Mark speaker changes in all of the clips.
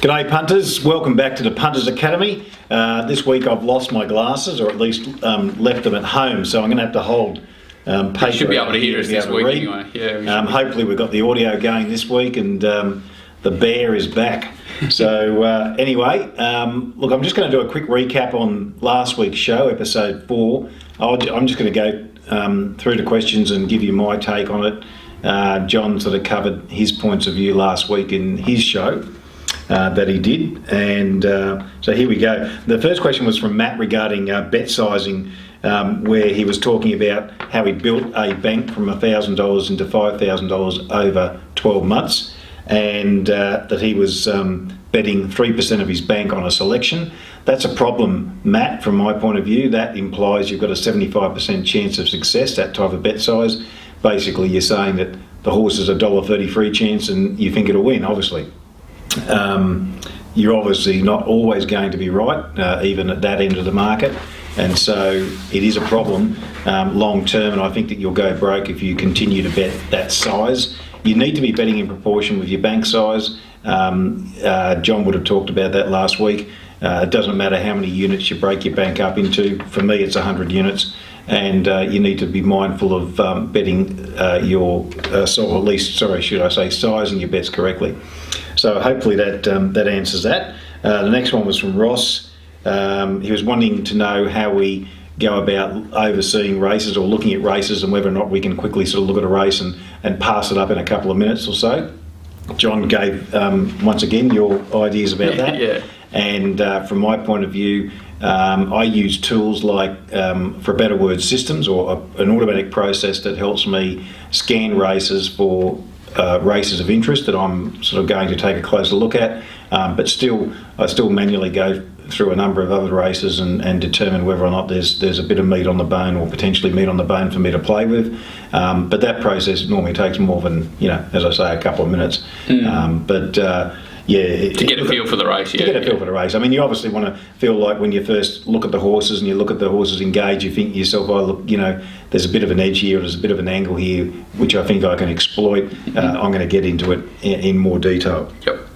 Speaker 1: G'day punters, welcome back to the Punters Academy. This week I've lost my glasses, or at least left them at home, so I'm going to have to hold paper.
Speaker 2: You should be able to hear us this week anyway. Yeah,
Speaker 1: hopefully we've got the audio going this week and the bear is back. So anyway, look, I'm just going to do a quick recap on last week's show, episode 4. I'm just going to go through the questions and give you my take on it. John sort of covered his points of view last week in his show. That he did, and so here we go. The first question was from Matt regarding bet sizing, where he was talking about how he built a bank from $1,000 into $5,000 over 12 months, and that he was betting 3% of his bank on a selection. That's a problem, Matt, from my point of view. That implies you've got a 75% chance of success, that type of bet size. Basically, you're saying that the horse is a $1.30 free chance and you think it'll win, obviously. You're obviously not always going to be right, even at that end of the market, and so it is a problem long term, and I think that you'll go broke if you continue to bet that size. You need to be betting in proportion with your bank size. John would have talked about that last week. It doesn't matter how many units you break your bank up into. For me, it's 100 units, and you need to be mindful of betting sizing your bets correctly. So hopefully that answers that. The next one was from Ross. He was wanting to know how we go about overseeing races or looking at races and whether or not we can quickly sort of look at a race and pass it up in a couple of minutes or so. John gave, once again, your ideas about that.
Speaker 2: Yeah.
Speaker 1: And from my point of view, I use tools like, for a better word, systems, or an automatic process that helps me scan races for races of interest that I'm sort of going to take a closer look at, but I still manually go through a number of other races and determine whether or not there's a bit of meat on the bone or potentially meat on the bone for me to play with. But that process normally takes more than, as I say, a couple of minutes.
Speaker 2: To get a feel for the race,
Speaker 1: To get a feel for the race. I mean, you obviously want to feel like when you first look at the horses and you look at the horses engage, you think to yourself, oh, look, there's a bit of an edge here, or there's a bit of an angle here, which I think I can exploit. I'm going to get into it in more detail.
Speaker 2: Yep.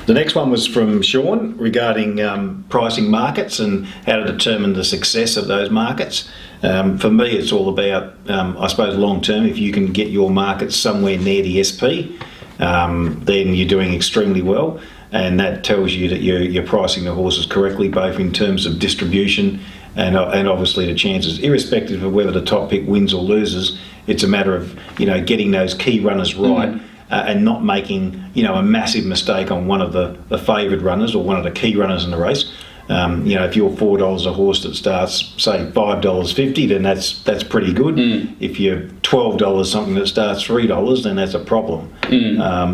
Speaker 1: The next one was from Sean regarding pricing markets and how to determine the success of those markets. For me, it's all about, I suppose, long term. If you can get your market somewhere near the SP, then you're doing extremely well, and that tells you that you're pricing the horses correctly, both in terms of distribution and obviously the chances. Irrespective of whether the top pick wins or loses, it's a matter of getting those key runners right. And not making a massive mistake on one of the favoured runners or one of the key runners in the race. If you're $4 a horse that starts, say, $5.50, then that's pretty good. If you're $12 something that starts $3, then that's a problem.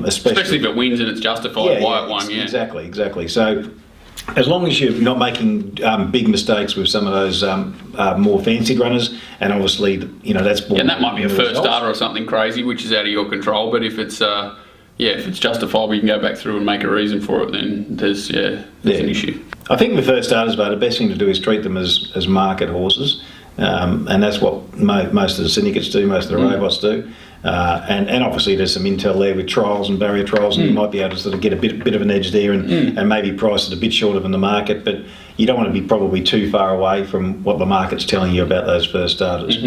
Speaker 2: Especially if it wins and it's justified why it won.
Speaker 1: Exactly. So as long as you're not making big mistakes with some of those more fancied runners, and obviously that's
Speaker 2: and that might be a first starter or something crazy, which is out of your control. But if it's if it's justifiable, you can go back through and make a reason for it. Then there's an issue.
Speaker 1: I think with first starters, the best thing to do is treat them as market horses, and that's what most of the syndicates do, most of the robots do. And obviously there's some intel there with trials and barrier trials, and you might be able to sort of get a bit of an edge there and maybe price it a bit shorter than the market, but you don't want to be probably too far away from what the market's telling you about those first starters.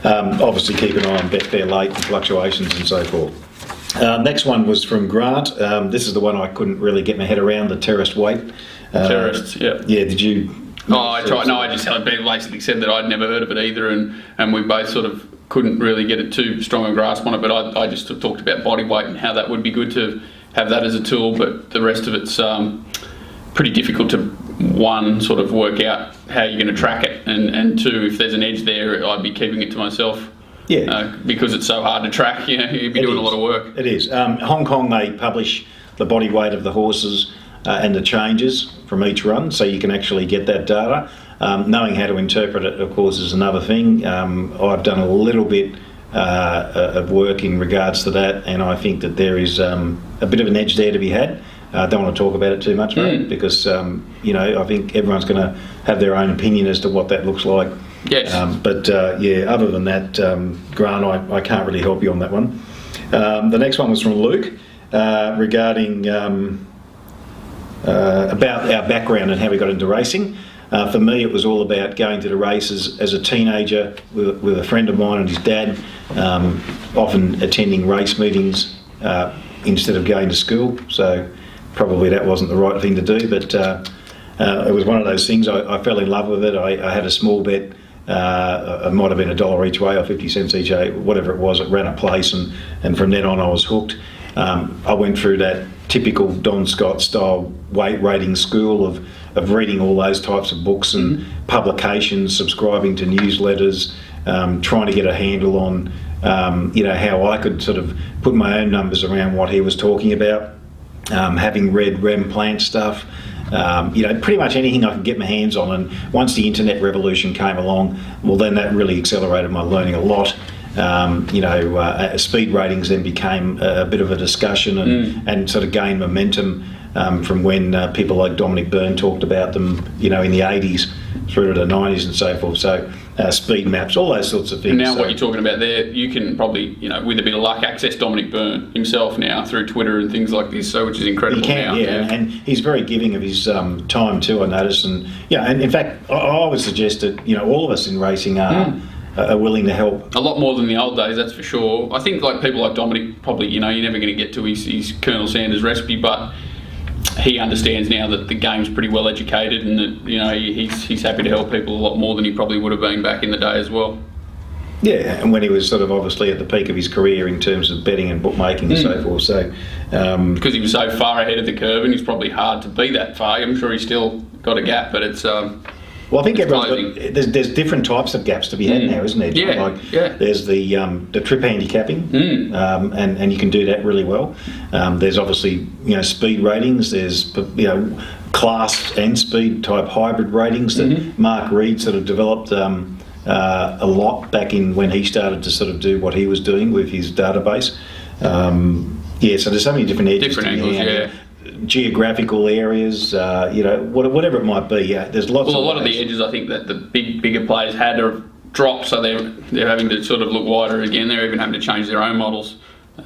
Speaker 1: Obviously keep an eye on Betfair late and fluctuations and so forth. Next one was from Grant. This is the one I couldn't really get my head around, the terraced weight.
Speaker 2: Terraced, yeah.
Speaker 1: Yeah, did you...
Speaker 2: I tried. No, I just basically said that I'd never heard of it either, and we both sort of couldn't really get it too strong a grasp on it, but I just talked about body weight and how that would be good to have that as a tool, but the rest of it's pretty difficult to, one, sort of work out how you're going to track it, and two, if there's an edge there, I'd be keeping it to myself. Yeah. Because it's so hard to track, you'd be doing a lot of work.
Speaker 1: It is. Hong Kong, they publish the body weight of the horses and the changes from each run, so you can actually get that data. Knowing how to interpret it, of course, is another thing. I've done a little bit of work in regards to that, and I think that there is a bit of an edge there to be had. I don't want to talk about it too much, mate, because I think everyone's going to have their own opinion as to what that looks like.
Speaker 2: Yes.
Speaker 1: Other than that, Grant, I can't really help you on that one. The next one was from Luke regarding about our background and how we got into racing. For me, it was all about going to the races as a teenager with a friend of mine and his dad, often attending race meetings instead of going to school. So probably that wasn't the right thing to do, but it was one of those things. I fell in love with it. I had a small bet. It might have been $1 each way or 50 cents each way, whatever it was. It ran a place, and from then on I was hooked. I went through that typical Don Scott style weight rating school of reading all those types of books and publications, subscribing to newsletters, trying to get a handle on how I could sort of put my own numbers around what he was talking about. Having read Rem Plant stuff, pretty much anything I could get my hands on. And once the internet revolution came along, well, then that really accelerated my learning a lot. Speed ratings then became a bit of a discussion and sort of gained momentum from when people like Dominic Byrne talked about them, in the 80s through to the 90s and so forth. So speed maps, all those sorts of things.
Speaker 2: And now what you're talking about there, you can probably, with a bit of luck, access Dominic Byrne himself now through Twitter and things like this, which is incredible.
Speaker 1: He can,
Speaker 2: now.
Speaker 1: Yeah, and he's very giving of his time too, I notice. And and in fact, I would suggest that all of us in racing are willing to help.
Speaker 2: A lot more than the old days, that's for sure. I think like people like Dominic, probably, you're never going to get to his Colonel Sanders recipe, but he understands now that the game's pretty well educated and that, he's happy to help people a lot more than he probably would have been back in the day as well.
Speaker 1: Yeah, and when he was sort of obviously at the peak of his career in terms of betting and bookmaking and so forth. So
Speaker 2: because he was so far ahead of the curve, and he's probably hard to be that far. I'm sure he's still got a gap, but it's...
Speaker 1: Well, I think there's different types of gaps to be had now, isn't there?
Speaker 2: Yeah,
Speaker 1: There's the trip handicapping, and you can do that really well. There's obviously speed ratings. There's class and speed type hybrid ratings that Mark Reed sort of developed a lot back in when he started to sort of do what he was doing with his database. So there's so many different edges.
Speaker 2: Different angles,
Speaker 1: geographical areas, whatever it might be. Yeah, there's lots.
Speaker 2: Well, a lot of the edges I think that the bigger players had are dropped, so they're having to sort of look wider again. They're even having to change their own models,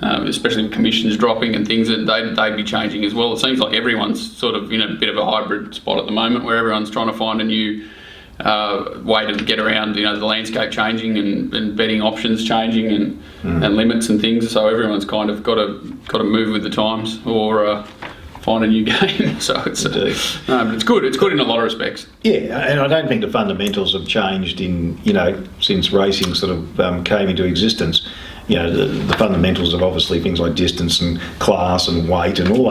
Speaker 2: especially with commissions dropping and things that they'd be changing as well. It seems like everyone's sort of in a bit of a hybrid spot at the moment, where everyone's trying to find a new way to get around, the landscape changing and betting options changing and limits and things. So everyone's kind of got to move with the times or find a new game. So it's but it's good. It's good in a lot of respects.
Speaker 1: Yeah, and I don't think the fundamentals have changed since racing sort of came into existence. The fundamentals of obviously things like distance and class and weight and all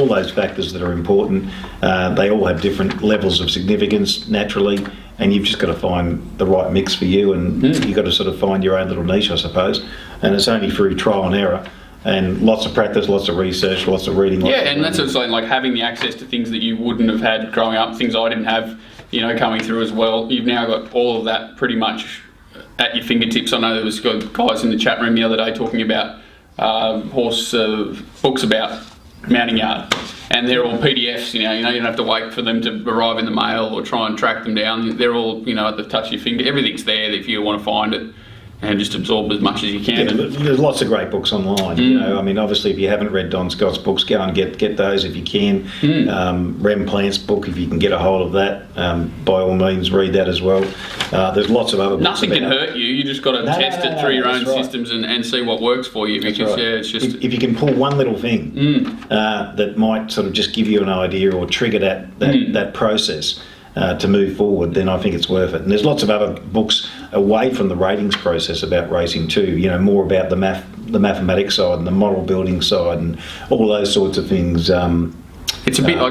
Speaker 1: those factors that are important. They all have different levels of significance naturally, and you've just got to find the right mix for you, and you've got to sort of find your own little niche, I suppose. And it's only through trial and error. And lots of practice, lots of research, lots of reading.
Speaker 2: That's what I'm saying, like having the access to things that you wouldn't have had growing up, things I didn't have, coming through as well. You've now got all of that pretty much at your fingertips. I know there was guys in the chat room the other day talking about horse books about mounting yard, and they're all PDFs. You don't have to wait for them to arrive in the mail or try and track them down. They're all at the touch of your finger. Everything's there if you want to find it. And just absorb as much as you can.
Speaker 1: Yeah, there's lots of great books online. Obviously, if you haven't read Don Scott's books, go and get those if you can. Rem Plant's book, if you can get a hold of that, by all means, read that as well. There's lots of other books.
Speaker 2: Nothing can hurt you. You just got to test it through your own systems and see what works for you. Because it's just
Speaker 1: if you can pull one little thing that might sort of just give you an idea or trigger that process. To move forward, then I think it's worth it. And there's lots of other books away from the ratings process about racing too. More about the mathematics side and the model building side and all those sorts of things.
Speaker 2: It's a bit. I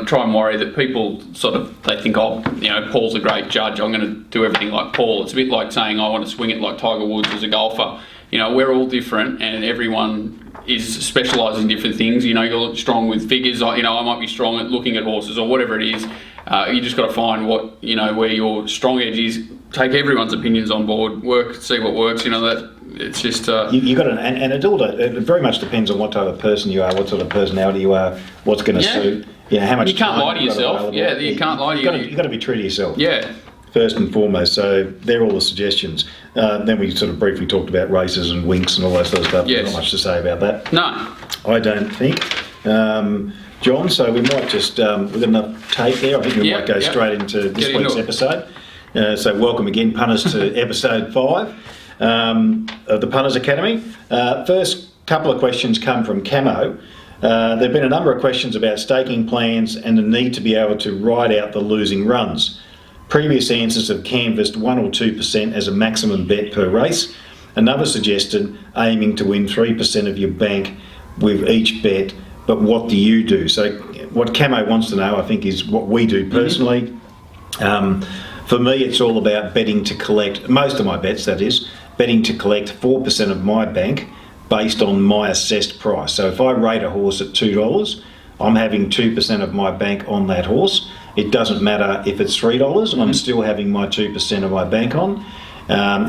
Speaker 2: try and worry that people they think, Paul's a great judge. I'm going to do everything like Paul. It's a bit like saying I want to swing it like Tiger Woods as a golfer. We're all different, and everyone is specialised in different things. You're strong with figures. I might be strong at looking at horses or whatever it is. You just got to find what where your strong edge is. Take everyone's opinions on board. See what works. That it's just
Speaker 1: you got to, and it very much depends on what type of person you are, what sort of personality you are, what's going to suit. How much
Speaker 2: you can't lie to yourself. You can't lie to you.
Speaker 1: You got to be true to yourself.
Speaker 2: Yeah.
Speaker 1: First and foremost, so they're all the suggestions. Then we sort of briefly talked about races and winks and all that sort of stuff.
Speaker 2: Yes.
Speaker 1: Not much to say about that.
Speaker 2: No.
Speaker 1: I don't think. John. So we might just, we've got enough tape there. I think we might go straight into this week's episode. So welcome again, punters, to episode 5 of the Punters Academy. First couple of questions come from Camo. There have been a number of questions about staking plans and the need to be able to ride out the losing runs. Previous answers have canvassed 1 or 2% as a maximum bet per race. Another suggested aiming to win 3% of your bank with each bet, but what do you do? So what Camo wants to know, I think, is what we do personally. For me, it's all about betting to collect, most of my bets that is, betting to collect 4% of my bank based on my assessed price. So if I rate a horse at $2, I'm having 2% of my bank on that horse. It doesn't matter if it's $3, I'm still having my 2% of my bank on.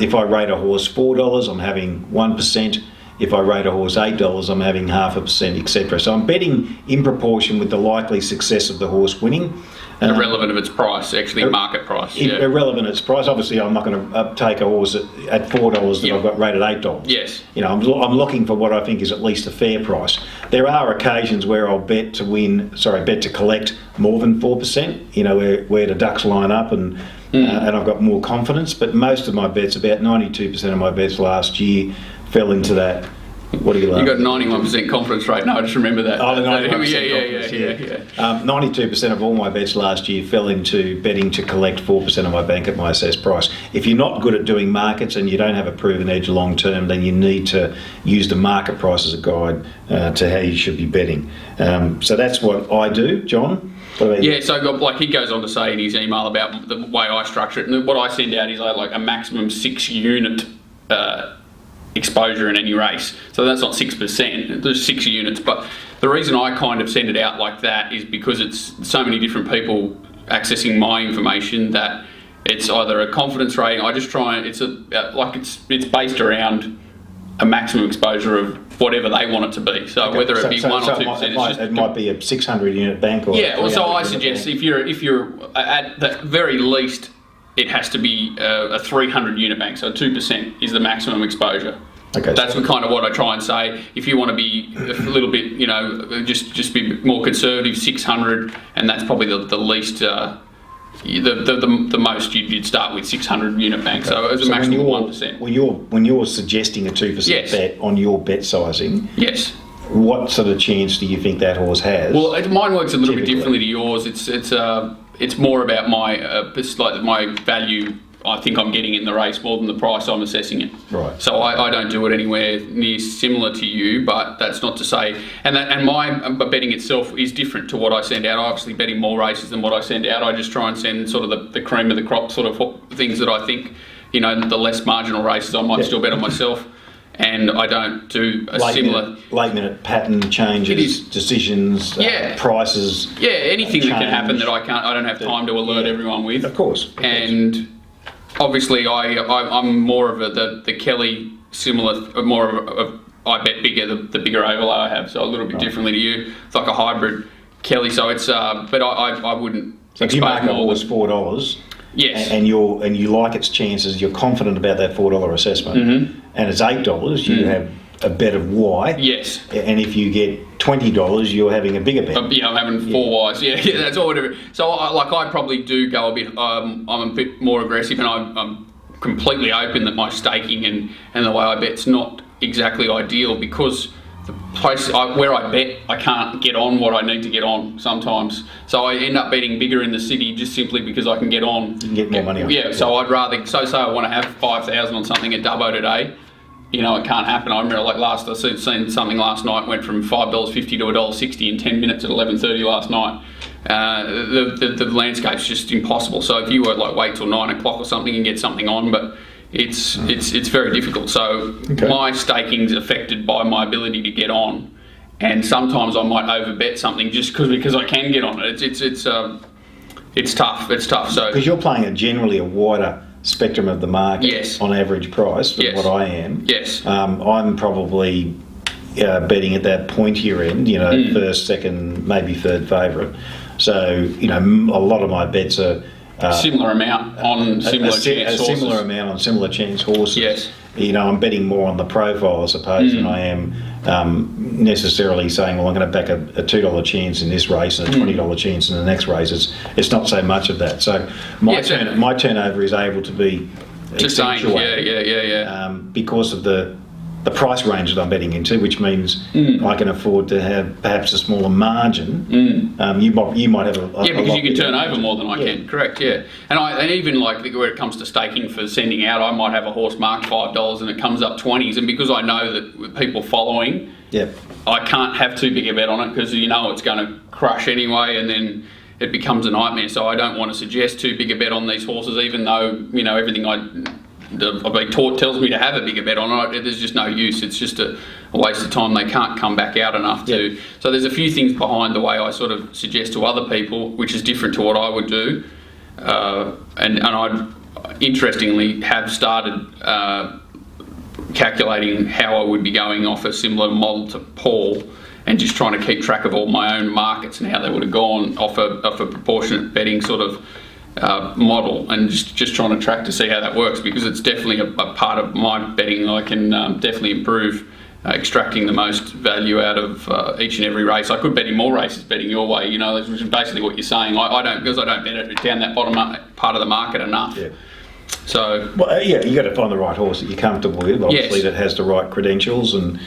Speaker 1: If I rate a horse $4, I'm having 1%. If I rate a horse $8, I'm having 0.5%, etc. So I'm betting in proportion with the likely success of the horse winning.
Speaker 2: Irrelevant of its price, actually market price.
Speaker 1: Irrelevant of its price. Obviously, I'm not going to take a horse at $4 that I've got rated $8.
Speaker 2: Yes.
Speaker 1: You know, I'm looking for what I think is at least a fair price. There are occasions where I'll bet to collect more than 4%. You know, where the ducks line up and I've got more confidence. But most of my bets, about 92% of my bets last year, fell into that. What do you like?
Speaker 2: You got 91% confidence rate. No, I just remember that.
Speaker 1: Oh, the 91% confidence. 92% of all my bets last year fell into betting to collect 4% of my bank at my assessed price. If you're not good at doing markets and you don't have a proven edge long term, then you need to use the market price as a guide to how you should be betting. So that's what I do, John. What about you?
Speaker 2: Yeah, so like he goes on to say in his email about the way I structure it, and what I send out is like a maximum 6 unit exposure in any race. So that's not 6%, there's 6 units. But the reason I kind of send it out like that is because it's so many different people accessing my information that it's either a confidence rating. I just try and it's based around a maximum exposure of whatever they want it to be. So whether it be 1 or 2%,
Speaker 1: it might be a 600 unit bank or
Speaker 2: so I suggest if you're at the very least, it has to be a 300 unit bank, so 2% is the maximum exposure. Okay, that's kind of what I try and say. If you want to be a little bit, just be more conservative, 600, and that's probably the least, the most you'd start with 600 unit bank. So as a maximum of 1%.
Speaker 1: When you're suggesting a 2% bet on your bet sizing,
Speaker 2: yes.
Speaker 1: What sort of chance do you think that horse has?
Speaker 2: Well, mine works a little bit differently to yours. It's more about my value. I think I'm getting in the race more than the price I'm assessing it.
Speaker 1: Right.
Speaker 2: So I don't do it anywhere near similar to you, but that's not to say. And my betting itself is different to what I send out. I obviously betting more races than what I send out. I just try and send sort of the cream of the crop sort of things that I think, the less marginal races I might still bet on myself. And I don't do similar...
Speaker 1: Late minute pattern changes, decisions, prices...
Speaker 2: Yeah, anything that can happen that I don't have time to alert everyone with.
Speaker 1: Of course.
Speaker 2: And obviously I'm more of the Kelly similar, more of I bet bigger, the bigger overlay I have, so a little bit differently to you. It's like a hybrid Kelly, so it's... but I wouldn't...
Speaker 1: So if you mark a horse $4...
Speaker 2: Yes.
Speaker 1: And you like its chances, you're confident about that $4 assessment, and it's $8, you have a bet of Y.
Speaker 2: Yes.
Speaker 1: And if you get $20, you're having a bigger bet.
Speaker 2: I'm having 4 Ys. Yeah, that's all. Whatever. So I probably do go a bit. I'm a bit more aggressive, and I'm completely open that my staking and the way I bet's not exactly ideal because the place where I bet, I can't get on what I need to get on sometimes. So I end up betting bigger in the city just simply because I can get on. You
Speaker 1: can get more money on.
Speaker 2: Yeah, so I'd rather, say I want to have 5,000 on something at Dubbo today, it can't happen. I remember I seen something last night, went from $5.50 to $1.60 in 10 minutes at 11:30 last night. The landscape's just impossible. So if you were wait till 9 o'clock or something and get something on, but it's very difficult. So my staking's affected by my ability to get on, and sometimes I might overbet something just because I can get on it. It's tough. It's tough. So
Speaker 1: because you're playing generally a wider spectrum of the market on average price than what I am.
Speaker 2: Yes.
Speaker 1: I'm probably betting at that pointier end. First, second, maybe third favourite. So a lot of my bets are
Speaker 2: similar amount on similar chance horses.
Speaker 1: Similar amount on similar chance horses.
Speaker 2: Yes.
Speaker 1: You know, I'm betting more on the profile, I suppose, than I am necessarily saying, well, I'm going to back a $2 chance in this race and a $20 chance in the next race. It's not so much of that. So my turnover is able to be
Speaker 2: just saying,
Speaker 1: because of the price range that I'm betting into, which means I can afford to have perhaps a smaller margin. You might have a
Speaker 2: because you can turn over more than I can. Correct. Yeah, and even like where it comes to staking for sending out, I might have a horse marked $5 and it comes up 20s, and because I know that with people following, I can't have too big a bet on it because you know it's going to crush anyway, and then it becomes a nightmare. So I don't want to suggest too big a bet on these horses, even though everything I've been taught tells me to have a bigger bet on it. There's just no use. It's just a waste of time. They can't come back out enough to. So there's a few things behind the way I sort of suggest to other people, which is different to what I would do. And I interestingly have started calculating how I would be going off a similar model to Paul, and just trying to keep track of all my own markets and how they would have gone off a proportionate betting sort of model, and just trying to track to see how that works, because it's definitely a part of my betting. I can definitely improve extracting the most value out of each and every race. I could bet in more races betting your way, which is basically what you're saying. I don't, because I don't bet it down that bottom part of the market enough. So
Speaker 1: you got to find the right horse that you're comfortable with, obviously, that has the right credentials and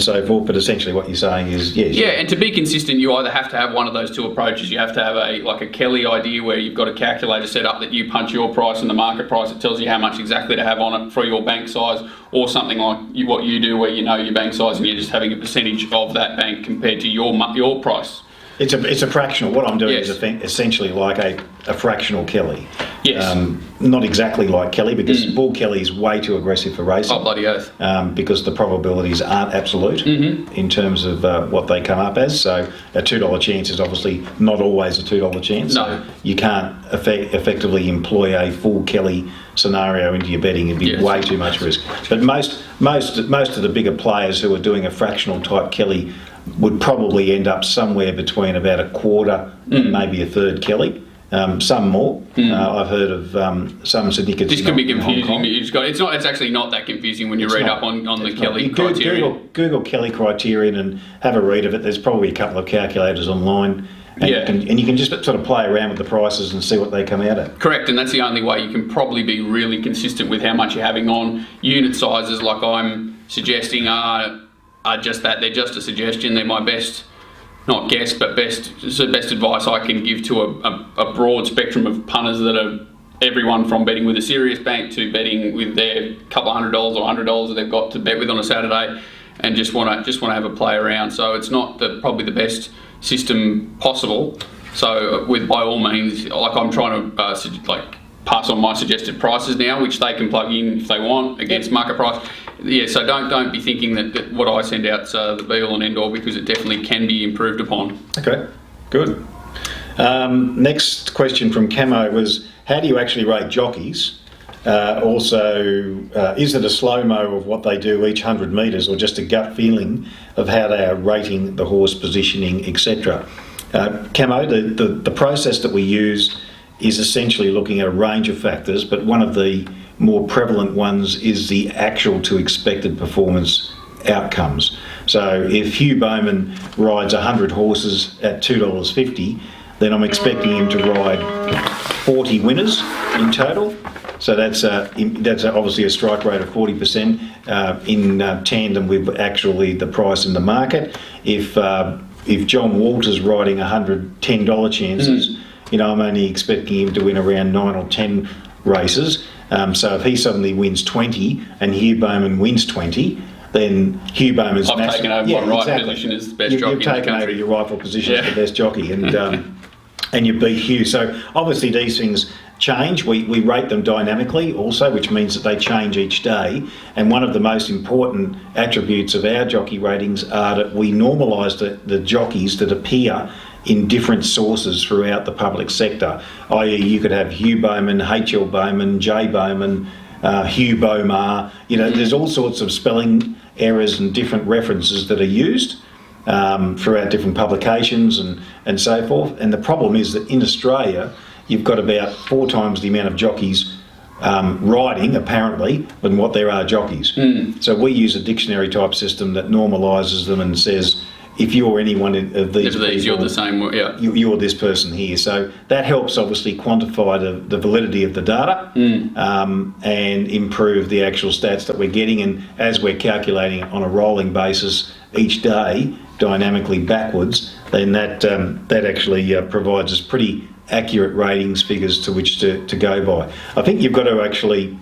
Speaker 1: so forth. But essentially, what you're saying is
Speaker 2: and to be consistent, you either have to have one of those two approaches. You have to have a Kelly idea where you've got a calculator set up that you punch your price and the market price. It tells you how much exactly to have on it for your bank size, or something like what you do, where you know your bank size and you're just having a percentage of that bank compared to your price.
Speaker 1: It's a fractional. What I'm doing is essentially like a fractional Kelly.
Speaker 2: Yes.
Speaker 1: Not exactly like Kelly, because Bull Kelly is way too aggressive for racing.
Speaker 2: Oh, bloody oath.
Speaker 1: Because the probabilities aren't absolute in terms of what they come up as. So a $2 chance is obviously not always a $2 chance.
Speaker 2: No.
Speaker 1: So you can't effectively employ a full Kelly scenario into your betting. It'd be way too much risk. But most of the bigger players who are doing a fractional type Kelly would probably end up somewhere between about a quarter and maybe a third Kelly. Some more. I've heard of some syndicates.
Speaker 2: This can be confusing. It's actually not that confusing when you read up on the Kelly criterion.
Speaker 1: Google Kelly criterion and have a read of it. There's probably a couple of calculators online. And you can just sort of play around with the prices and see what they come out at.
Speaker 2: Correct, and that's the only way you can probably be really consistent with how much you're having on. Unit sizes, like I'm suggesting, are just that. They're just a suggestion. They're my best, not guess, but best advice I can give to a broad spectrum of punters that are everyone from betting with a serious bank to betting with their couple $100 or $100 that they've got to bet with on a Saturday, and just want to have a play around. So it's not probably the best system possible. So by all means, like I'm trying to pass on my suggested prices now, which they can plug in if they want against market price. So don't be thinking that what I send out's the be all and end all, because it definitely can be improved upon.
Speaker 1: Okay, good. Next question from Camo was, how do you actually rate jockeys? Is it a slow-mo of what they do each 100 metres, or just a gut feeling of how they are rating the horse positioning, etc.? Camo, the process that we use is essentially looking at a range of factors, but one of the more prevalent ones is the actual to expected performance outcomes. So if Hugh Bowman rides 100 horses at $2.50, then I'm expecting him to ride 40 winners in total. So that's obviously a strike rate of 40% in tandem with actually the price in the market. If John Walter's riding $110 chances, I'm only expecting him to win around 9 or 10 races. So if he suddenly wins 20 and Hugh Bowman wins 20, then Hugh Bowman's
Speaker 2: taken over my right position as the best jockey in the country. You've taken over
Speaker 1: your rightful position as the best jockey, and you beat Hugh. So obviously these things change. We rate them dynamically also, which means that they change each day. And one of the most important attributes of our jockey ratings are that we normalise the jockeys that appear in different sources throughout the public sector, i.e. you could have Hugh Bowman, H.L. Bowman, J. Bowman, Hugh Bomar. There's all sorts of spelling errors and different references that are used throughout different publications and so forth. And the problem is that in Australia, you've got about 4 times the amount of jockeys riding, apparently, than what there are jockeys. So we use a dictionary type system that normalises them and says, if you're any one of these people,
Speaker 2: you're the same, yeah.
Speaker 1: You're this person here. So that helps obviously quantify the validity of the data and improve the actual stats that we're getting. And as we're calculating it on a rolling basis each day, dynamically backwards, then that actually provides us pretty accurate ratings figures to which to go by. I think you've got to actually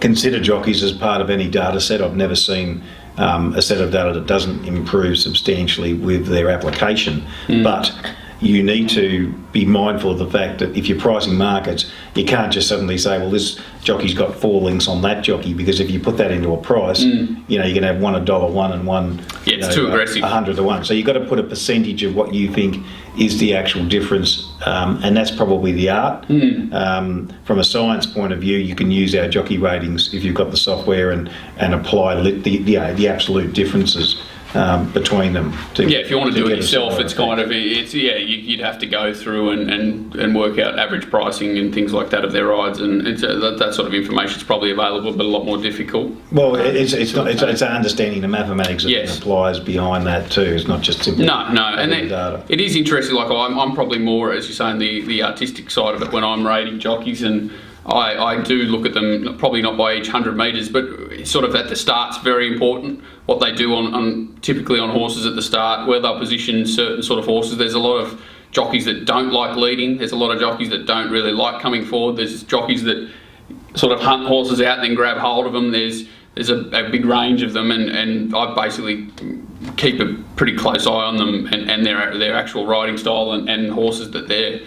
Speaker 1: consider jockeys as part of any data set. I've never seen a set of data that doesn't improve substantially with their application, but you need to be mindful of the fact that if you're pricing markets, you can't just suddenly say, well, this jockey's got 4 links on that jockey, because if you put that into a price, you're going to have one $1 and one
Speaker 2: it's too aggressive,
Speaker 1: 100 to 1. So you've got to put a percentage of what you think is the actual difference, and that's probably the art. From a science point of view, you can use our jockey ratings if you've got the software and apply the absolute differences between them.
Speaker 2: If you want to do it yourself, it's kind of you'd have to go through and work out average pricing and things like that of their rides, and that sort of information is probably available, but a lot more difficult.
Speaker 1: Well, it's understanding the mathematics that applies behind that too. It's not just simply
Speaker 2: and
Speaker 1: data.
Speaker 2: It is interesting. Like I'm probably more, as you're saying, the artistic side of it when I'm rating jockeys, and I do look at them, probably not by each 100 metres, but sort of at the start's very important. What they do typically on horses at the start, where they'll position certain sort of horses. There's a lot of jockeys that don't like leading. There's a lot of jockeys that don't really like coming forward. There's jockeys that sort of hunt horses out and then grab hold of them. There's a big range of them, and I basically keep a pretty close eye on them and their actual riding style and horses that they're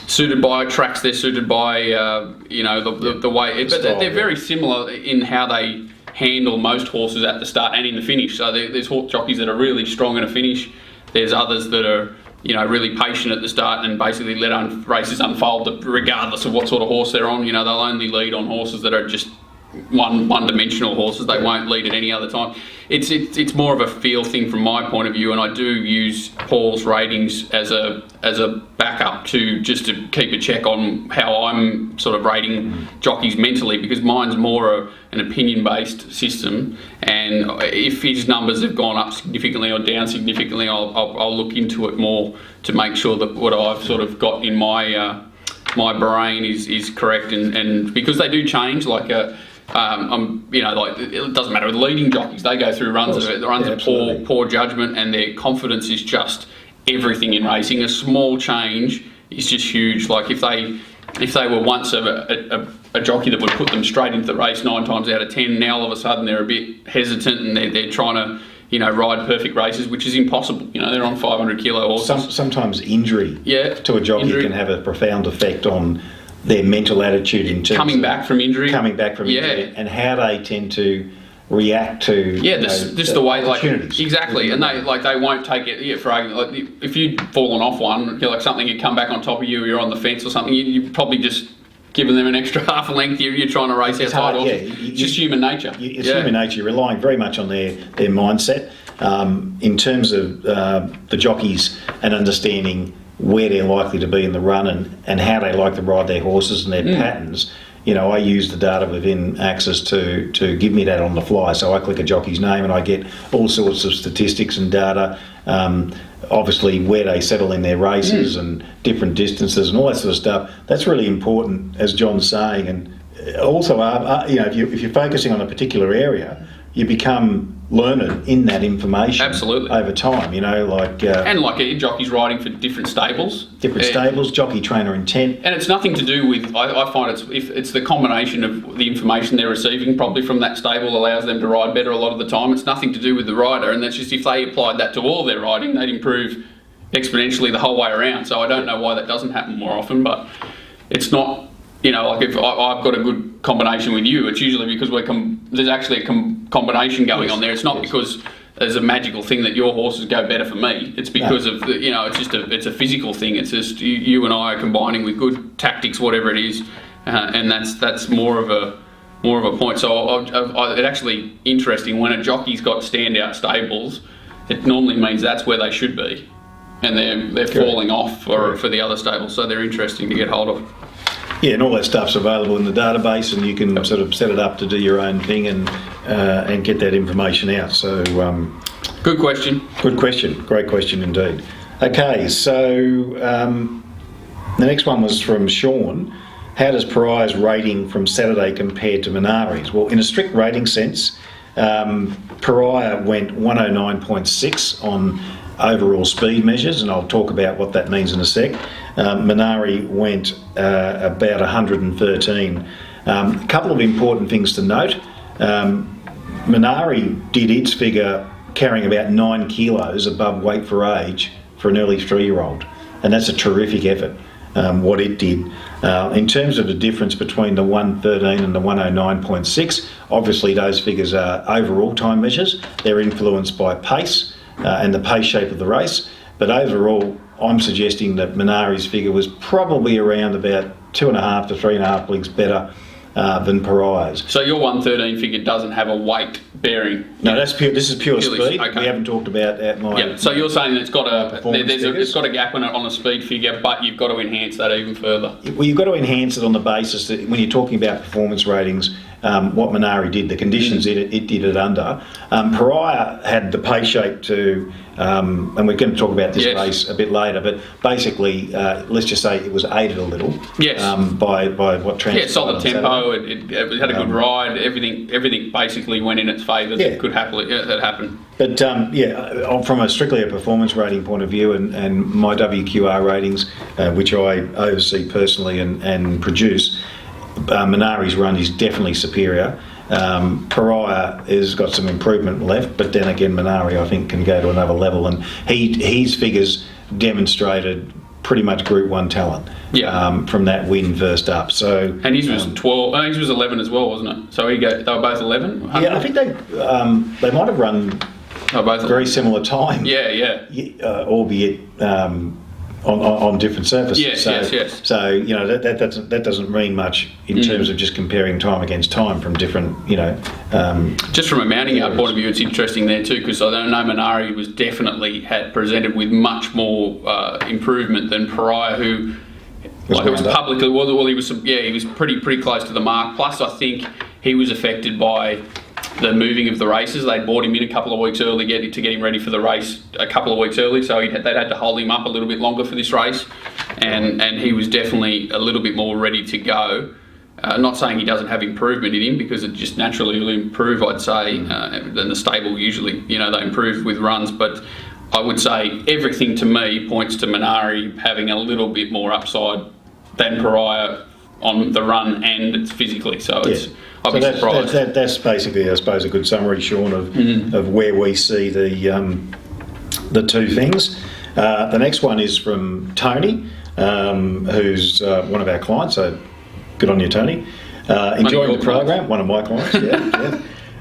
Speaker 2: suited by, tracks they're suited by, the way. But they're very similar in how they handle most horses at the start and in the finish. So there's jockeys that are really strong in a finish. There's others that are, really patient at the start and basically let races unfold regardless of what sort of horse they're on. They'll only lead on horses that are just one-dimensional horses. They won't lead at any other time. It's more of a feel thing from my point of view, and I do use Paul's ratings as a backup to keep a check on how I'm sort of rating jockeys mentally, because mine's more an opinion-based system, and if his numbers have gone up significantly or down significantly, I'll look into it more to make sure that what I've sort of got in my brain is correct, and because they do change, like it doesn't matter with leading jockeys. They go through runs of poor judgment, and their confidence is just everything in racing. A small change is just huge. Like if they were once a jockey that would put them straight into the race 9 times out of 10, now all of a sudden they're a bit hesitant and they're trying to ride perfect races, which is impossible. They're on 500 kilo horses. Sometimes
Speaker 1: injury to a jockey can have a profound effect on their mental attitude in terms
Speaker 2: coming back from injury,
Speaker 1: and how they tend to react to
Speaker 2: just the way, like,
Speaker 1: opportunities.
Speaker 2: Exactly, and they won't take it for argument. Like if you'd fallen off one, like something had come back on top of you, you're on the fence or something, you probably just giving them an extra half a length. You're trying to race outside horses. It's just human nature.
Speaker 1: It's human nature. You're relying very much on their mindset in terms of the jockeys and understanding where they're likely to be in the run and how they like to ride their horses and their patterns. I use the data within Axis to give me that on the fly. So I click a jockey's name and I get all sorts of statistics and data, obviously where they settle in their races and different distances and all that sort of stuff. That's really important, as John's saying. And also, if you're focusing on a particular area, you become learned in that information over time,
Speaker 2: and jockeys riding for different stables,
Speaker 1: jockey trainer intent,
Speaker 2: and it's nothing to do with. I find it's the combination of the information they're receiving probably from that stable allows them to ride better a lot of the time. It's nothing to do with the rider, and that's just if they applied that to all their riding, they'd improve exponentially the whole way around. So I don't know why that doesn't happen more often, but it's not. Like if I've got a good combination with you, it's usually because there's actually a combination going on there. It's not because there's a magical thing that your horses go better for me. It's because of it's a physical thing. It's just you and I are combining with good tactics, whatever it is, and that's more of a point. So it's actually interesting when a jockey's got standout stables. It normally means that's where they should be. and they're falling off for the other stables, so they're interesting to get hold of.
Speaker 1: Yeah, and all that stuff's available in the database, and you can sort of set it up to do your own thing and get that information out. So,
Speaker 2: good question.
Speaker 1: Good question. Great question indeed. Okay, so the next one was from Sean. How does Pariah's rating from Saturday compare to Minari's? Well, in a strict rating sense, Pariah went 109.6 on overall speed measures, and I'll talk about what that means in a sec. Minari went about 113. A couple of important things to note. Minari did its figure carrying about 9 kilos above weight for age for an early 3-year-old, and that's a terrific effort, what it did. In terms of the difference between the 113 and the 109.6, obviously those figures are overall time measures. They're influenced by pace and the pace shape of the race, but overall I'm suggesting that Minari's figure was probably around about 2.5 to 3.5 lengths better than Pariah's.
Speaker 2: So your 113 figure doesn't have a weight bearing?
Speaker 1: No, that's pure. This is pure speed.
Speaker 2: Okay.
Speaker 1: We haven't talked about my.
Speaker 2: Yeah. So you're saying that it's got
Speaker 1: it's
Speaker 2: got a gap on a speed figure, but you've got to enhance that even further.
Speaker 1: Well, you've got to enhance it on the basis that when you're talking about performance ratings, what Minari did, the conditions it did it under. Pariah had the pace shape to, and we're going to talk about this race a bit later, but basically, let's just say it was aided a little by what transpired.
Speaker 2: Yeah, solid tempo, it had a good ride, everything basically went in its favour that could that happen.
Speaker 1: But from a strictly a performance rating point of view, and my WQR ratings, which I oversee personally and produce, Minari's run is definitely superior. Pariah has got some improvement left, but then again, Minari I think can go to another level, and his figures demonstrated pretty much Group 1 talent from that win first up. So
Speaker 2: and his was 12. I think his was 11 as well, wasn't it? So they were both 11.
Speaker 1: Yeah, I think they might have run
Speaker 2: both
Speaker 1: very similar time. Albeit on different surfaces.
Speaker 2: Yes.
Speaker 1: So that doesn't mean much in terms of just comparing time against time from different
Speaker 2: just from a mounting yard point of view, it's interesting there too, because I know Minari was definitely had presented with much more improvement than Pariah, who it was publicly he was pretty close to the mark. Plus I think he was affected by the moving of the races. They'd brought him in a couple of weeks early to get him ready for the race a couple of weeks early, so they'd had to hold him up a little bit longer for this race, and he was definitely a little bit more ready to go. Not saying he doesn't have improvement in him, because it just naturally will improve, I'd say, than the stable usually, they improve with runs, but I would say everything to me points to Minari having a little bit more upside than Pariah on the run and physically, so it's...
Speaker 1: So that's basically, I suppose, a good summary, Sean, of where we see the two things. The next one is from Tony, who's one of our clients, so good on you, Tony. Enjoying the program, one of my clients,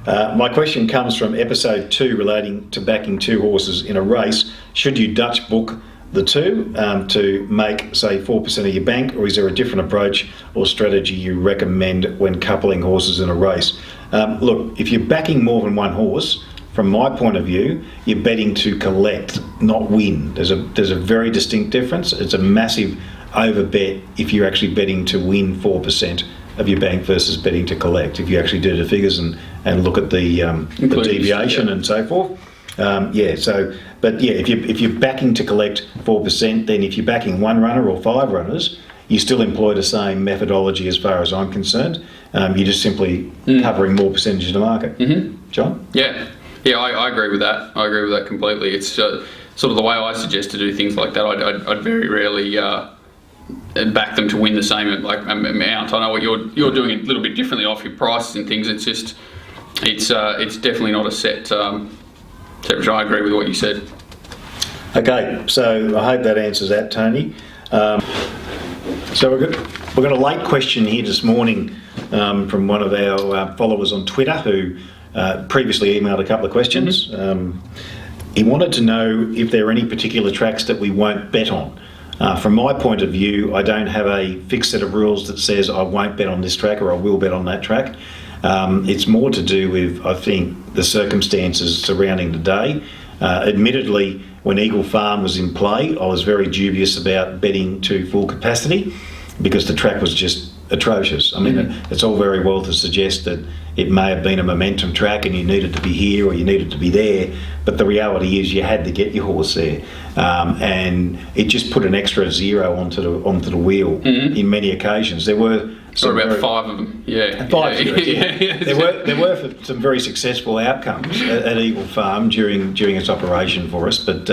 Speaker 1: My question comes from episode 2 relating to backing 2 horses in a race. Should you Dutch book the 2 to make, say, 4% of your bank, or is there a different approach or strategy you recommend when coupling horses in a race? Look, if you're backing more than one horse, from my point of view, you're betting to collect, not win. There's a very distinct difference. It's a massive overbet if you're actually betting to win 4% of your bank versus betting to collect. If you actually do the figures and look at the deviation and so forth. If you're backing to collect 4%, then if you're backing one runner or 5 runners, you still employ the same methodology as far as I'm concerned. You're just simply covering more percentage of the market. John?
Speaker 2: Yeah, I agree with that. I agree with that completely. It's sort of the way I suggest to do things like that. I'd very rarely back them to win the same amount. I know what you're doing a little bit differently off your prices and things. It's just it's definitely not a set. I agree with what you said.
Speaker 1: Okay, so I hope that answers that, Tony. So we've got a late question here this morning from one of our followers on Twitter who previously emailed a couple of questions. He wanted to know if there are any particular tracks that we won't bet on. From my point of view, I don't have a fixed set of rules that says I won't bet on this track or I will bet on that track. It's more to do with, I think, the circumstances surrounding the day. Admittedly, when Eagle Farm was in play, I was very dubious about betting to full capacity because the track was just atrocious. I mean, it's all very well to suggest that it may have been a momentum track and you needed to be here or you needed to be there, but the reality is you had to get your horse there, and it just put an extra zero onto the wheel in many occasions. There were
Speaker 2: about 5 of them. Yeah,
Speaker 1: 5 zeros. Yeah. There were some very successful outcomes at Eagle Farm during its operation for us, but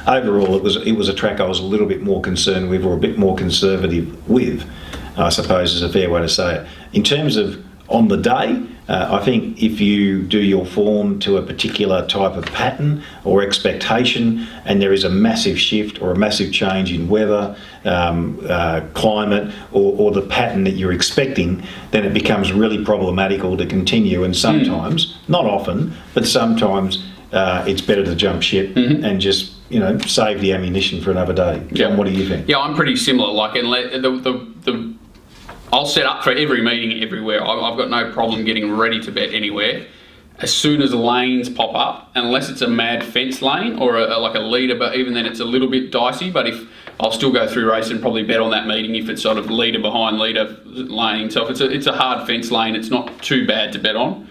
Speaker 1: overall it was a track I was a little bit more concerned with, or a bit more conservative with, I suppose is a fair way to say it. In terms of on the day, I think if you do your form to a particular type of pattern or expectation, and there is a massive shift or a massive change in weather, climate, or the pattern that you're expecting, then it becomes really problematical to continue. And sometimes, not often, but sometimes it's better to jump ship and just save the ammunition for another day. John, what do you think?
Speaker 2: Yeah, I'm pretty similar. Like, I'll set up for every meeting everywhere. I've got no problem getting ready to bet anywhere. As soon as lanes pop up, unless it's a mad fence lane or like a leader, but even then it's a little bit dicey. But if I'll still go through race and probably bet on that meeting if it's sort of leader behind leader lane. So if it's a hard fence lane, it's not too bad to bet on.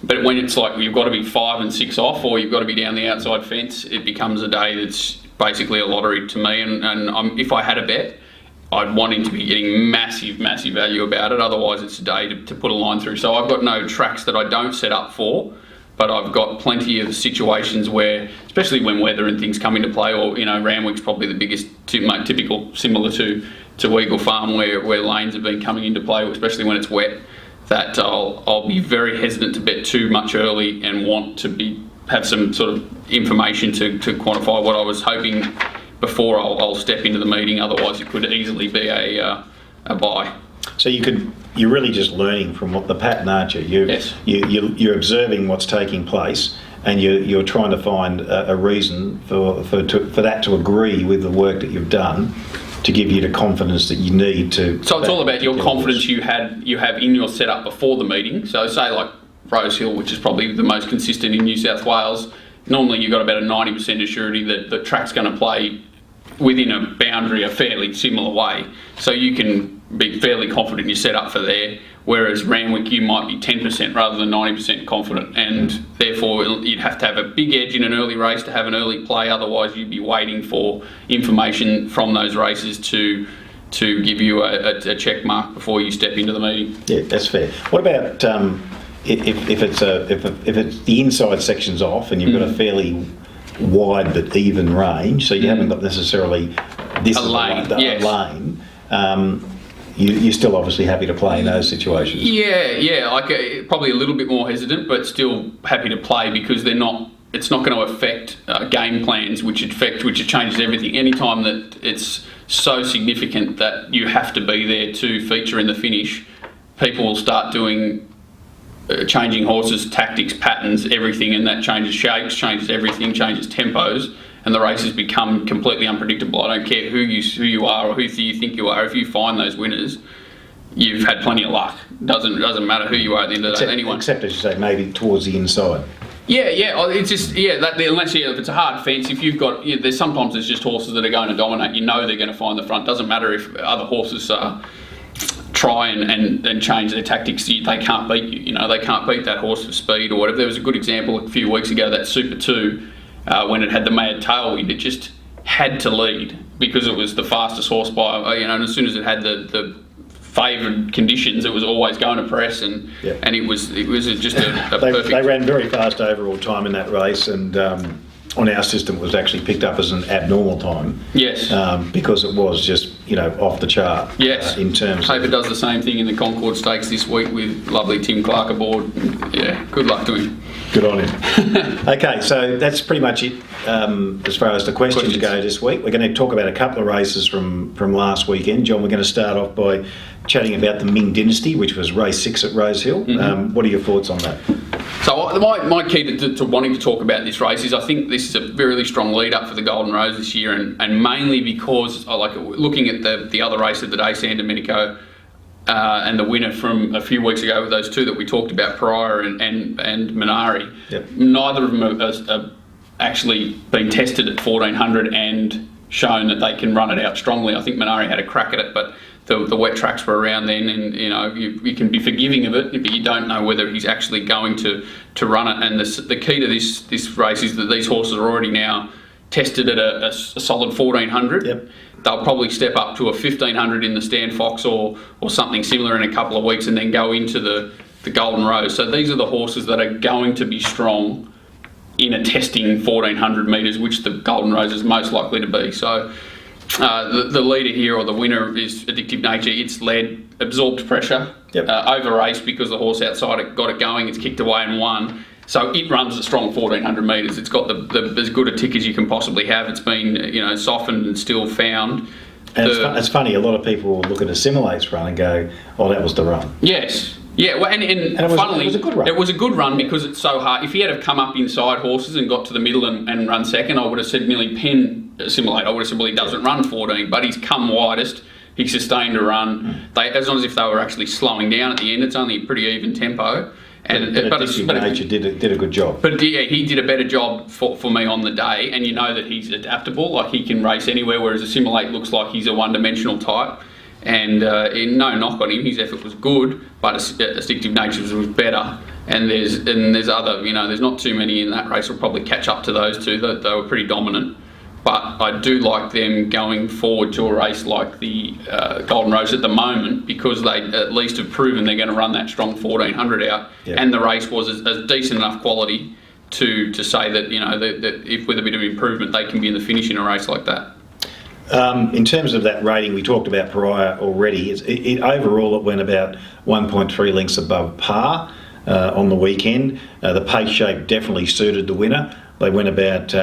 Speaker 2: But when it's like you've got to be 5 and 6 off, or you've got to be down the outside fence, it becomes a day that's basically a lottery to me. And if I had a bet, I'd want him to be getting massive value about it. Otherwise, it's a day to put a line through. So I've got no tracks that I don't set up for, but I've got plenty of situations where, especially when weather and things come into play, or Randwick's probably the biggest typical, similar to Eagle Farm, where lanes have been coming into play, especially when it's wet. That I'll be very hesitant to bet too much early and want to have some sort of information to quantify what I was hoping before I'll step into the meeting. Otherwise, it could easily be a buy.
Speaker 1: So you're really just learning from what the pattern, aren't you?
Speaker 2: Yes.
Speaker 1: You're observing what's taking place, and you're trying to find a reason for that to agree with the work that you've done, to give you the confidence that you need to.
Speaker 2: So it's all about your confidence you have in your setup before the meeting. So say like Rose Hill, which is probably the most consistent in New South Wales. Normally you've got about a 90% assurity that the track's going to play within a boundary a fairly similar way. So you can be fairly confident in your setup for there. Whereas Randwick, you might be 10% rather than 90% confident, and therefore you'd have to have a big edge in an early race to have an early play. Otherwise, you'd be waiting for information from those races to give you a check mark before you step into the meeting.
Speaker 1: Yeah, that's fair. What about if it's the inside section's off and you've got a fairly wide but even range, so you haven't got necessarily this
Speaker 2: lane.
Speaker 1: You're still obviously happy to play in those situations.
Speaker 2: Yeah, like probably a little bit more hesitant, but still happy to play because it's not going to affect game plans, which changes everything. Anytime that it's so significant that you have to be there to feature in the finish, people will start doing changing horses, tactics, patterns, everything, and that changes shapes, changes everything, changes tempos. And the races become completely unpredictable. I don't care who you are or who you think you are. If you find those winners, you've had plenty of luck. Doesn't matter who you are at the end of the day. Anyone.
Speaker 1: Except, as you say, maybe towards the inside.
Speaker 2: Yeah. It's just unless if it's a hard fence, if you've got there's sometimes there's just horses that are going to dominate. They're going to find the front. Doesn't matter if other horses try and change their tactics. They can't beat you. They can't beat that horse for speed or whatever. There was a good example a few weeks ago, that Super 2. When it had the mad tailwind, it just had to lead because it was the fastest horse by, and as soon as it had the favoured conditions, it was always going to press, and it was just a perfect.
Speaker 1: They ran very fast overall time in that race, and on our system it was actually picked up as an abnormal time.
Speaker 2: Yes.
Speaker 1: Because it was just off the chart.
Speaker 2: Yes.
Speaker 1: In terms.
Speaker 2: Paper does the same thing in the Concord Stakes this week with lovely Tim Clark aboard. Yeah. Good luck to him.
Speaker 1: Good on him. Okay, so that's pretty much it as far as the questions go this week. We're going to talk about a couple of races from last weekend. John, we're going to start off by chatting about the Ming Dynasty, which was race 6 at Rose Hill. What are your thoughts on that?
Speaker 2: So my key to wanting to talk about this race is I think this is a really strong lead up for the Golden Rose this year, and mainly because I like looking at the other race of the day, San Domenico, and the winner from a few weeks ago with those two that we talked about, Pariah and Minari.
Speaker 1: Yep.
Speaker 2: Neither of them are actually been tested at 1400 and shown that they can run it out strongly. I think Minari had a crack at it, but the wet tracks were around then, and you can be forgiving of it, but you don't know whether he's actually going to run it. And the key to this race is that these horses are already now tested at a solid 1400.
Speaker 1: Yep.
Speaker 2: They'll probably step up to a 1500 in the Stan Fox or something similar in a couple of weeks, and then go into the Golden Rose. So these are the horses that are going to be strong in a testing 1400 metres, which the Golden Rose is most likely to be. So the leader here, or the winner, is Addictive Nature. It's led, absorbed pressure, over raced because the horse outside it got it going. It's kicked away and won. So it runs a strong 1400 metres. It's got the as good a tick as you can possibly have. It's been softened and still found.
Speaker 1: And it's funny. A lot of people will look at a Assimilate's run and go, "Oh, that was the run."
Speaker 2: Yes. Yeah, well, and funnily,
Speaker 1: it was a good run.
Speaker 2: It was a good run because it's so hard. If he had have come up inside horses and got to the middle and run second, I would have said Millie Penn Assimilate. I would have said, well, he doesn't run 14, but he's come widest. He sustained a run. As long as if they were actually slowing down at the end, it's only a pretty even tempo.
Speaker 1: But Nature did a good job.
Speaker 2: But yeah, he did a better job for me on the day, and you know that he's adaptable. Like, he can race anywhere, whereas Assimilate looks like he's a one-dimensional type. And no knock on him, his effort was good, but Addictive Nature was better. And there's other, there's not too many in that race will probably catch up to those two. They were pretty dominant. But I do like them going forward to a race like the Golden Rose at the moment, because they at least have proven they're going to run that strong 1400 out. Yep. And the race was a decent enough quality to say that, that if with a bit of improvement they can be in the finish in a race like that.
Speaker 1: In terms of that rating, we talked about Pariah already. Overall, it went about 1.3 lengths above par on the weekend. The pace shape definitely suited the winner. They went about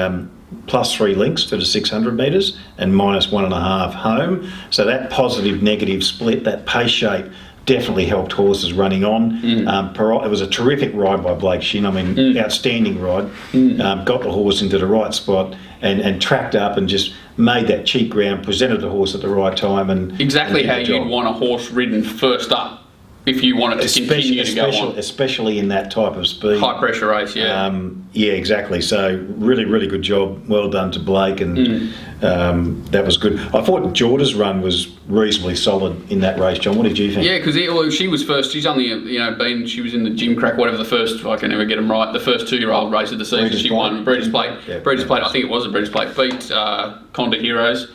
Speaker 1: plus 3 lengths to the 600 metres and minus 1.5 home. So that positive-negative split, that pace shape, definitely helped horses running on. It was a terrific ride by Blake Shin. Outstanding ride. Got the horse into the right spot and tracked up and just made that cheap ground, presented the horse at the right time. And
Speaker 2: exactly how you'd want a horse ridden first up if you want it to continue to go on.
Speaker 1: Especially in that type of speed.
Speaker 2: High pressure race, yeah.
Speaker 1: Yeah, exactly. So really, really good job. Well done to Blake, and that was good. I thought Jorda's run was reasonably solid in that race, John. What did you think?
Speaker 2: Yeah, because she was first. She's only, she was in the Gym Crack, whatever the first, I can never get them right, the first 2-year-old race of the season. She won Breeders' Plate.
Speaker 1: Yeah,
Speaker 2: Breeders' Plate, I think it was a Breeders' Plate, beat Conda Heroes,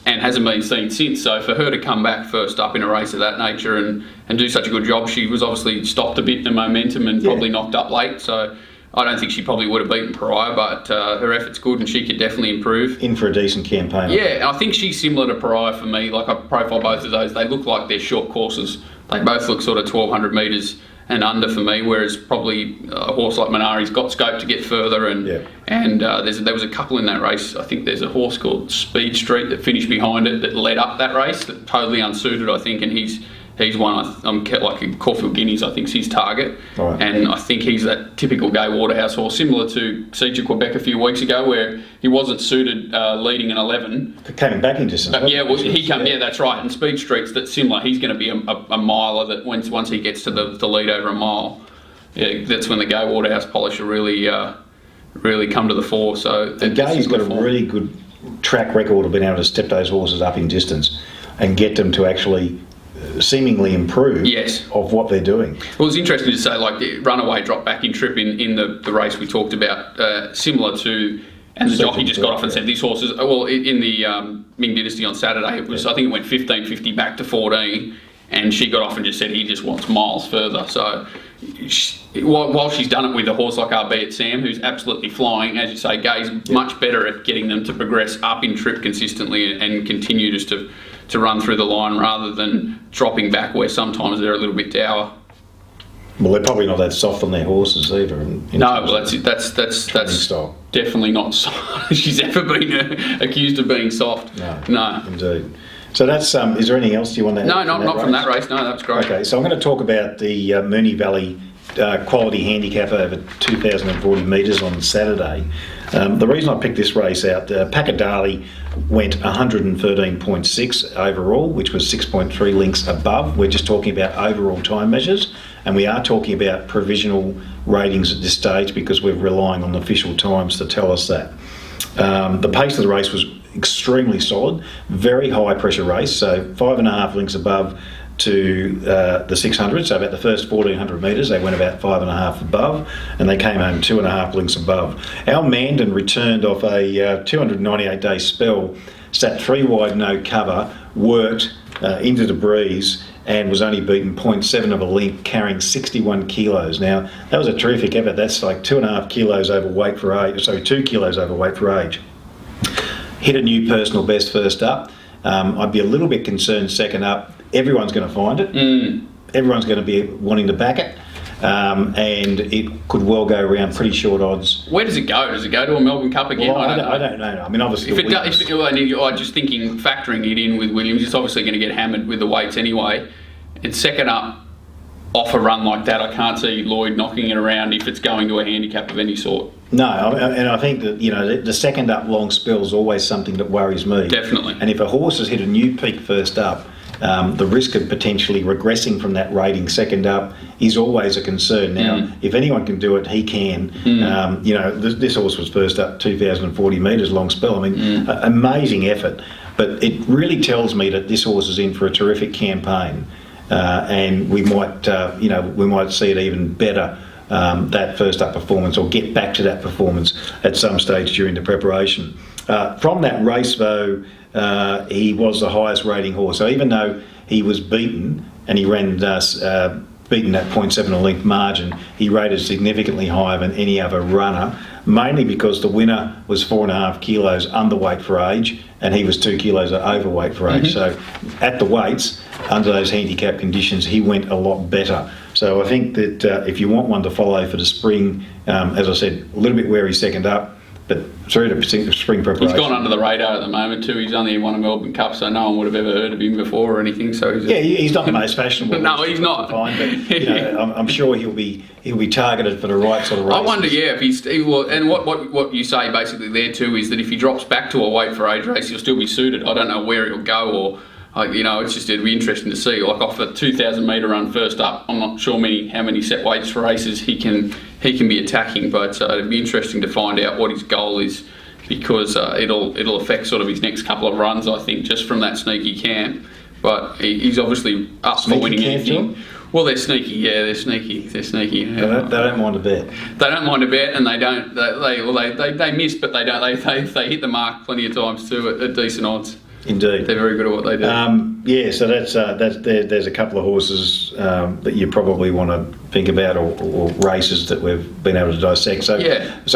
Speaker 2: and hasn't been seen since. So for her to come back first up in a race of that nature and do such a good job, she was obviously stopped a bit in the momentum and probably knocked up late. So I don't think she probably would have beaten Pariah, but her effort's good and she could definitely improve.
Speaker 1: In for a decent campaign.
Speaker 2: Yeah, and I think she's similar to Pariah for me. Like, I profile both of those. They look like they're short courses. They both look sort of 1,200 metres and under for me, whereas probably a horse like Minari's got scope to get further. And there was a couple in that race. I think there's a horse called Speed Street that finished behind it that led up that race, that totally unsuited, I think, and he's one. I'm like Caulfield Guineas, I think, is his target.
Speaker 1: Right.
Speaker 2: And I think he's that typical Gay Waterhouse horse, similar to Siege of Quebec a few weeks ago, where he wasn't suited leading an 11.
Speaker 1: Came back in distance.
Speaker 2: Yeah, that's right. And Speed Street's that similar. He's going to be a miler that once he gets to the lead over a mile, that's when the Gay Waterhouse polish will really come to the fore. So
Speaker 1: and Gay's got a really good track record of being able to step those horses up in distance and get them to actually seemingly improve of what they're doing.
Speaker 2: Well, it's interesting to say, like, the Runaway dropped back in trip in the race we talked about, similar to, and the jockey just got off and said these horses, in the Ming Dynasty on Saturday, it was, I think it went 15.50 back to 14, and she got off and just said he just wants miles further. So while she's done it with a horse like RB at Sam, who's absolutely flying, as you say, Gay's much better at getting them to progress up in trip consistently and continue just to run through the line rather than dropping back where sometimes they're a little bit dour.
Speaker 1: Well, they're probably not that soft on their horses either.
Speaker 2: That's
Speaker 1: style.
Speaker 2: Definitely not soft. She's ever been accused of being soft. No.
Speaker 1: Indeed. So that's. Is there anything else you want to add?
Speaker 2: No, not from that race. No, that's great.
Speaker 1: Okay, so I'm going to talk about the Moonee Valley quality handicap over 2,040 metres on Saturday. The reason I picked this race out, Pakadali went 113.6 overall, which was 6.3 lengths above. We're just talking about overall time measures, and we are talking about provisional ratings at this stage because we're relying on official times to tell us that. The pace of the race was extremely solid, very high pressure race, so 5.5 lengths above to the 600, so about the first 1,400 metres they went about 5.5 above, and they came home 2.5 lengths above. Our Mandan returned off a 298-day spell, sat 3 wide no cover, worked into the breeze, and was only beaten 0.7 of a length, carrying 61 kilos. Now, that was a terrific effort. That's like 2.5 kilos overweight for age, 2 kilos overweight for age. Hit a new personal best first up. I'd be a little bit concerned second up. Everyone's going to find it. Everyone's going to be wanting to back it. And it could well go around pretty short odds.
Speaker 2: Where does it go? Does it go to a Melbourne Cup again?
Speaker 1: Well, I don't know. I mean, obviously...
Speaker 2: I'm just thinking, factoring it in with Williams, it's obviously going to get hammered with the weights anyway. And second up, off a run like that, I can't see Lloyd knocking it around if it's going to a handicap of any sort.
Speaker 1: No, and I think that, the second up long spell is always something that worries me.
Speaker 2: Definitely.
Speaker 1: And if a horse has hit a new peak first up, the risk of potentially regressing from that rating second up is always a concern. Now, if anyone can do it, he can. This horse was first up 2,040 metres long spell. I mean, amazing effort. But it really tells me that this horse is in for a terrific campaign, and we might see it even better. That first up performance, or get back to that performance at some stage during the preparation. From that race, though, he was the highest rating horse. So even though he was beaten, and he ran beaten that 0.7 a length margin, he rated significantly higher than any other runner, mainly because the winner was 4.5 kilos underweight for age, and he was 2 kilos overweight for age. So at the weights, under those handicap conditions, he went a lot better. So I think that if you want one to follow for the spring, as I said, a little bit wary second up, but through to spring preparation.
Speaker 2: He's gone under the radar at the moment too. He's only won a Melbourne Cup, so no one would have ever heard of him before or anything. So
Speaker 1: he's not the most fashionable.
Speaker 2: No, he's not.
Speaker 1: Fine, but I'm sure he'll be targeted for the right sort of races.
Speaker 2: I wonder, if he will. And what you say basically there too is that if he drops back to a weight for age race, he'll still be suited. I don't know where he'll go or. It's just, it'd be interesting to see. Like off a 2,000 metre run first up, I'm not sure how many set weights for races he can be attacking, but it'd be interesting to find out what his goal is, because it'll affect sort of his next couple of runs, I think, just from that sneaky camp. But he's obviously up for winning anything. Well, they're sneaky. Yeah, they're sneaky. They're sneaky. Yeah.
Speaker 1: They don't mind a bet.
Speaker 2: They don't mind a bet, and they don't. They miss, but they don't. They hit the mark plenty of times too at decent odds.
Speaker 1: Indeed,
Speaker 2: they're very good at what they do.
Speaker 1: So there's a couple of horses that you probably want to think about, or races that we've been able to dissect. So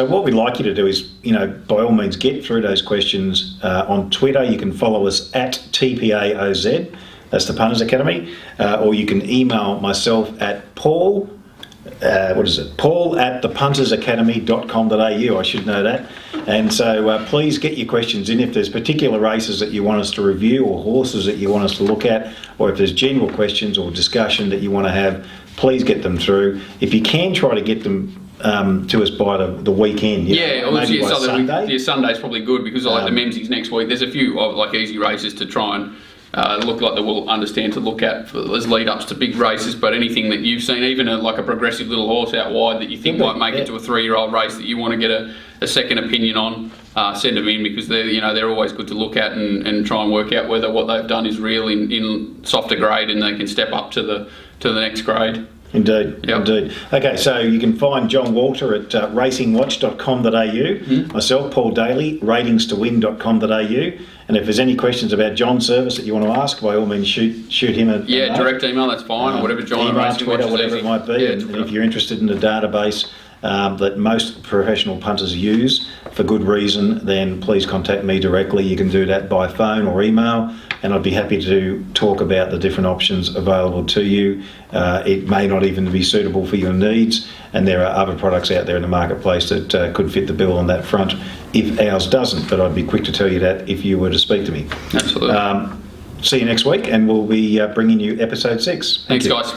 Speaker 1: what we'd like you to do is, by all means, get through those questions on Twitter. You can follow us at TPAOZ. That's the Punters Academy, or you can email myself at Paul. Paul at thepuntersacademy.com.au. I should know that. And so please get your questions in. If there's particular races that you want us to review, or horses that you want us to look at, or if there's general questions or discussion that you want to have, please get them through. If you can, try to get them to us by the weekend. Maybe by Sunday.
Speaker 2: Sunday's probably good, because I like the Memsies next week. There's a few easy races to try and look like they will understand to look at as lead-ups to big races, but anything that you've seen, even a progressive little horse out wide that you think might make it to a 3-year-old race that you want to get a second opinion on, send them in, because they're always good to look at and try and work out whether what they've done is real in softer grade, and they can step up to the next grade.
Speaker 1: Indeed, indeed. Okay, so you can find John Walter at racingwatch.com.au, myself, Paul Daly, ratingstowin.com.au, and if there's any questions about John's service that you want to ask, by all means shoot him a
Speaker 2: direct email, that's fine, or whatever John
Speaker 1: email, Twitter, whatever it might be. And if you're interested in the database that most professional punters use for good reason, then please contact me directly. You can do that by phone or email, and I'd be happy to talk about the different options available to you. It may not even be suitable for your needs, and there are other products out there in the marketplace that could fit the bill on that front if ours doesn't, but I'd be quick to tell you that if you were to speak to me.
Speaker 2: Absolutely.
Speaker 1: See you next week, and we'll be bringing you episode 6.
Speaker 2: Thanks, guys.